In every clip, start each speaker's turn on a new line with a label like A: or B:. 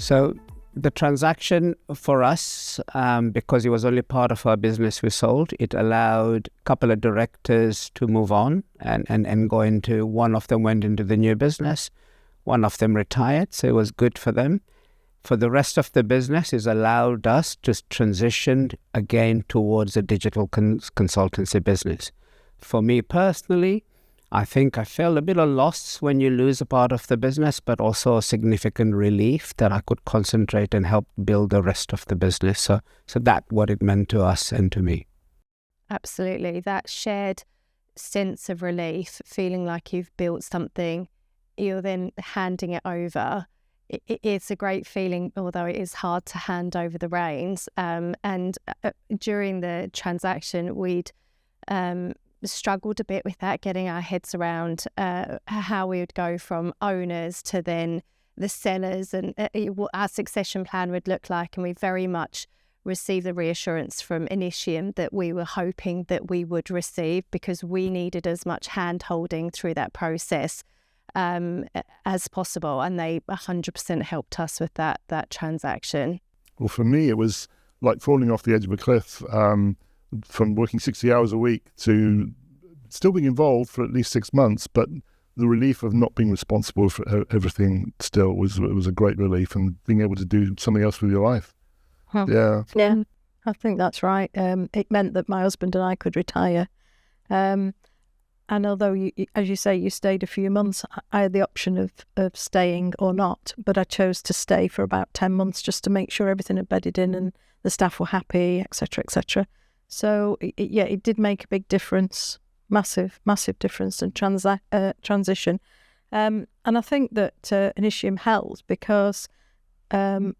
A: So the transaction for us, because it was only part of our business we sold, it allowed a couple of directors to move on and go into, one of them went into the new business, one of them retired, so it was good for them. For the rest of the business, it's allowed us to transition again towards a digital consultancy business. For me personally, I think I felt a bit of loss when you lose a part of the business, but also a significant relief that I could concentrate and help build the rest of the business. So that's what it meant to us and to me.
B: Absolutely. That shared sense of relief, feeling like you've built something, you're then handing it over. It's a great feeling, although it is hard to hand over the reins. And during the transaction, we'd struggled a bit with that, getting our heads around how we would go from owners to then the sellers and what our succession plan would look like. And we very much received the reassurance from Initium that we were hoping that we would receive, because we needed as much hand-holding through that process as possible. And they 100% helped us with that transaction.
C: Well, for me, it was like falling off the edge of a cliff. From working 60 hours a week to still being involved for at least 6 months, but the relief of not being responsible for everything still was a great relief, and being able to do something else with your life.
D: Huh. Yeah, I think that's right. It meant that my husband and I could retire. And although, as you say, you stayed a few months, I had the option of staying or not, but I chose to stay for about 10 months just to make sure everything had bedded in and the staff were happy, etc., etc. So, it did make a big difference, massive difference in transition. And I think that Initium held because of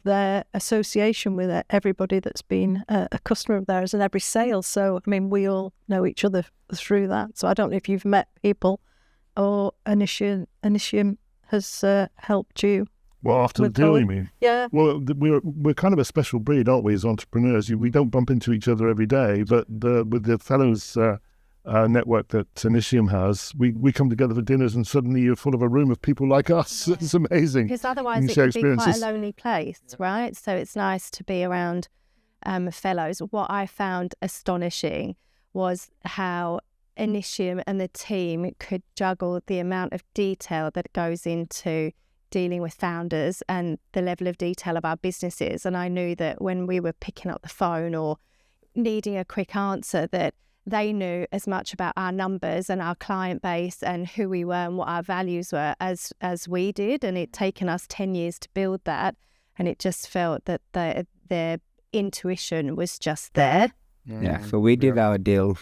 D: their association with everybody that's been a customer of theirs and every sale. So, I mean, we all know each other through that. So I don't know if you've met people or Initium has helped you.
C: Well, after the deal, you mean?
D: Yeah.
C: Well, we're kind of a special breed, aren't we, as entrepreneurs? We don't bump into each other every day, but with the Fellows network that Initium has, we come together for dinners and suddenly you're full of a room of people like us. Yeah. It's amazing.
B: Because otherwise it could be quite a lonely place, right? So it's nice to be around fellows. What I found astonishing was how Initium and the team could juggle the amount of detail that goes into dealing with founders and the level of detail of our businesses. And I knew that when we were picking up the phone or needing a quick answer, that they knew as much about our numbers and our client base and who we were and what our values were as we did. And it'd taken us 10 years to build that. And it just felt that their intuition was just there.
A: Yeah, so we did our deal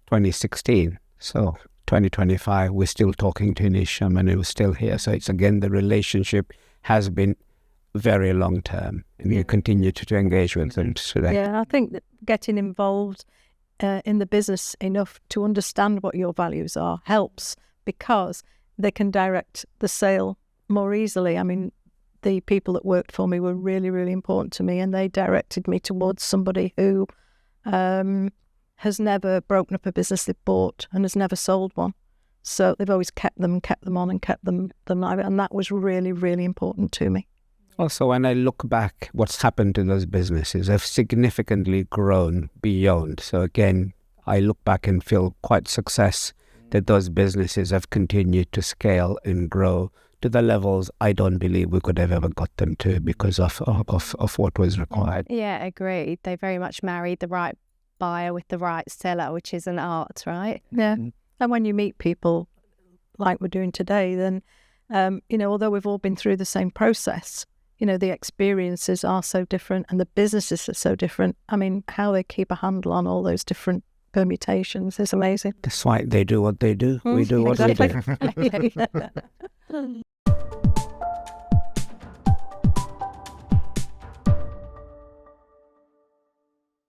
A: 2016. So 2025, we're still talking to Initium and it was still here. So it's again, the relationship has been very long term and you continue to engage with them today.
D: Yeah, I think that getting involved in the business enough to understand what your values are helps, because they can direct the sale more easily. I mean, the people that worked for me were really, really important to me, and they directed me towards somebody who has never broken up a business they've bought and has never sold one. So they've always kept them on and kept them live, and that was really, really important to me.
A: Also, when I look back, what's happened to those businesses have significantly grown beyond. So again, I look back and feel quite success that those businesses have continued to scale and grow to the levels I don't believe we could have ever got them to because of what was required.
B: Yeah, agreed. They very much married the right buyer with the right seller, which is an art, right?
D: Yeah. And when you meet people like we're doing today, then, although we've all been through the same process, the experiences are so different and the businesses are so different. I mean, how they keep a handle on all those different permutations is amazing.
A: That's why they do what they do. We do what we do.